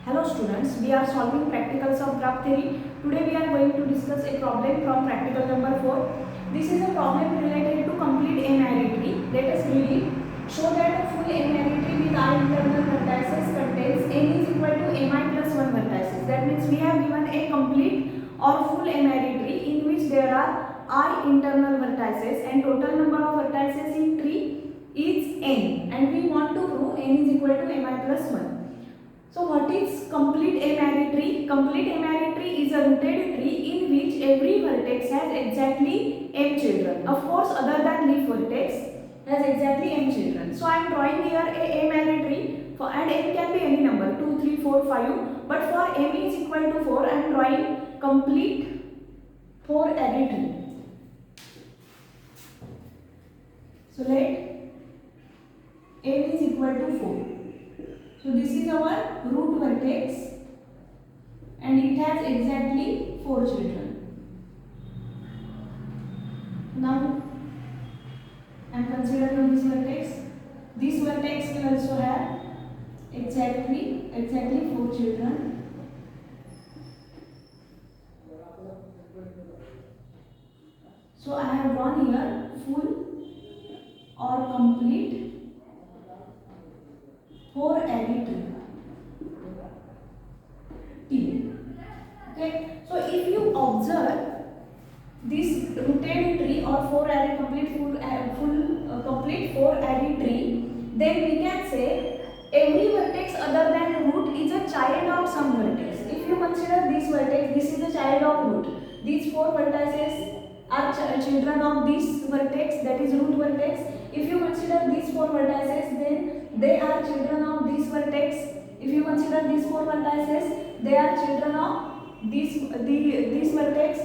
Hello students, we are solving practicals of graph theory. Today we are going to discuss a problem from practical number 4. This is a problem related to complete n-array tree. Let us read it. Show that a full n-array tree with I internal vertices contains n is equal to mi plus 1 vertices. That means we have given a complete or full n-array tree in which there are I internal vertices and total number of vertices in tree is n, and we want to prove n is equal to mi plus 1. So what is complete n-array tree? Complete n-array tree is a rooted tree in which every vertex has exactly m children. Of course, other than leaf vertex has exactly m children. So I am drawing here a m-array tree and m can be any number 2, 3, 4, 5. But for m is equal to 4, I am drawing complete 4-array tree. So let m is equal to 4. So this is our root vertex and it has exactly 4 children. Now I am considering this vertex. This vertex will also have exactly 4 children. So I have drawn here full or complete 4-array tree. T. Okay. So if you observe this rooted tree or 4-array complete 4-array tree, then we can say every vertex other than root is a child of some vertex. If you consider this vertex, this is a child of root. These 4 vertices are children of this vertex, that is root vertex. If you consider these 4 vertices, then they are children of this vertex. If you consider these 4 vertices, they are children of this vertex.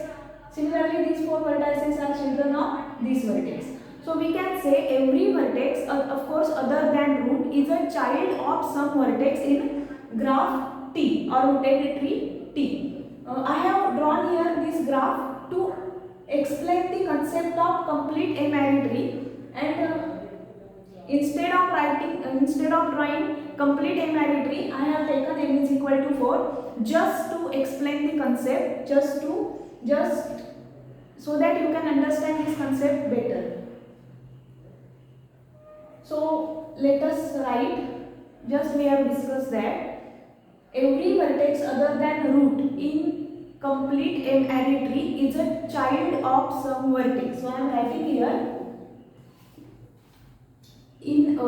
Similarly, these 4 vertices are children of this vertex. So we can say every vertex, of course other than root, is a child of some vertex in graph T or rooted tree T. I have drawn here this graph to explain the concept of complete n-array tree, and instead of drawing complete n-array tree, I have taken n is equal to 4 just to explain the concept, just so that you can understand this concept better. So let us write, just we have discussed that every vertex other than root in complete n-array tree is a child of some vertex. So I am writing here, in a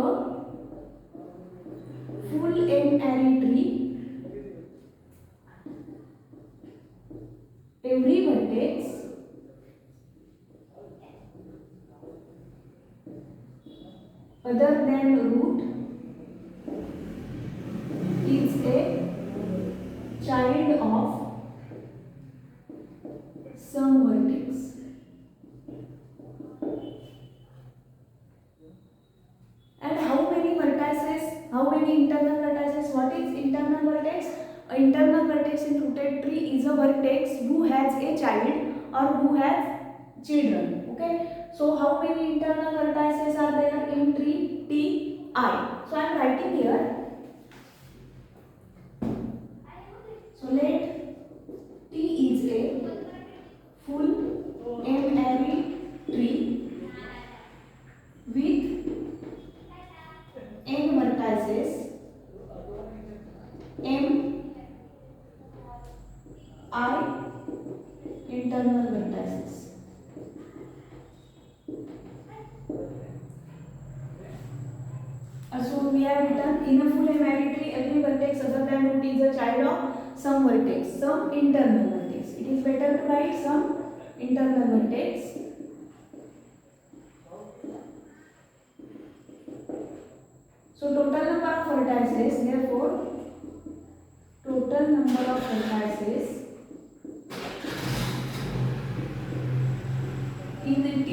full n-array tree, every vertex other than root is a child of some vertex. And how many vertices, how many internal vertices? What is internal vertex? An internal vertex in rooted tree is a vertex who has a child or who has children. Okay. So how many internal vertices are there in tree T? I. So I am writing here. So let T is a full n-array tree with n vertices, m I internal vertices. So we have written, in a full n-array tree, every vertex other than root is a child of some vertex, some internal vertex. It is better to write some internal vertex. So total number of vertices, therefore total number of vertices in T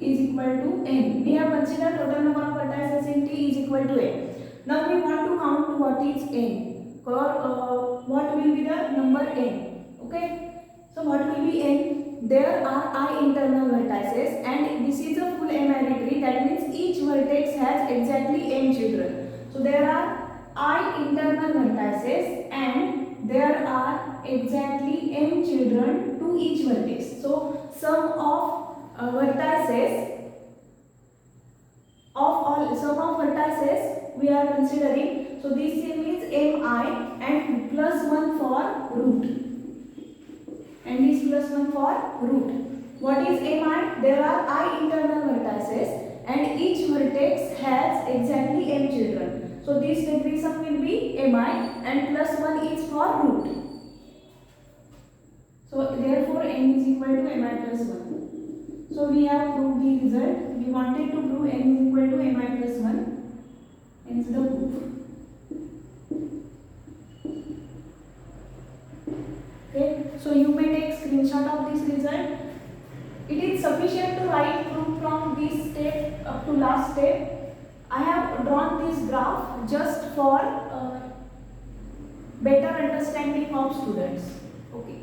is equal to n. We have considered total number of vertices in T is equal to n. Now we want to count what is n, or what will be the number n. Okay. So what will be n? There are I internal vertices and this is a full n-array tree. That means each vertex has exactly n children. So there are I internal vertices and there are exactly m children to each vertex. So sum of vertices we are considering. So this same is mi and plus 1 for root. And this plus 1 for root. What is mi? There are I internal vertices and each vertex has exactly m children. So this degree sum will be mi and plus 1 is for root. So therefore m is equal to mi plus 1. So we have proved the result. We wanted to prove n is equal to mi plus 1. Hence the proof. Okay, so you may take screenshot of this result. It is sufficient to write proof from this step up to last step. I have drawn this graph just for better understanding of students. Okay.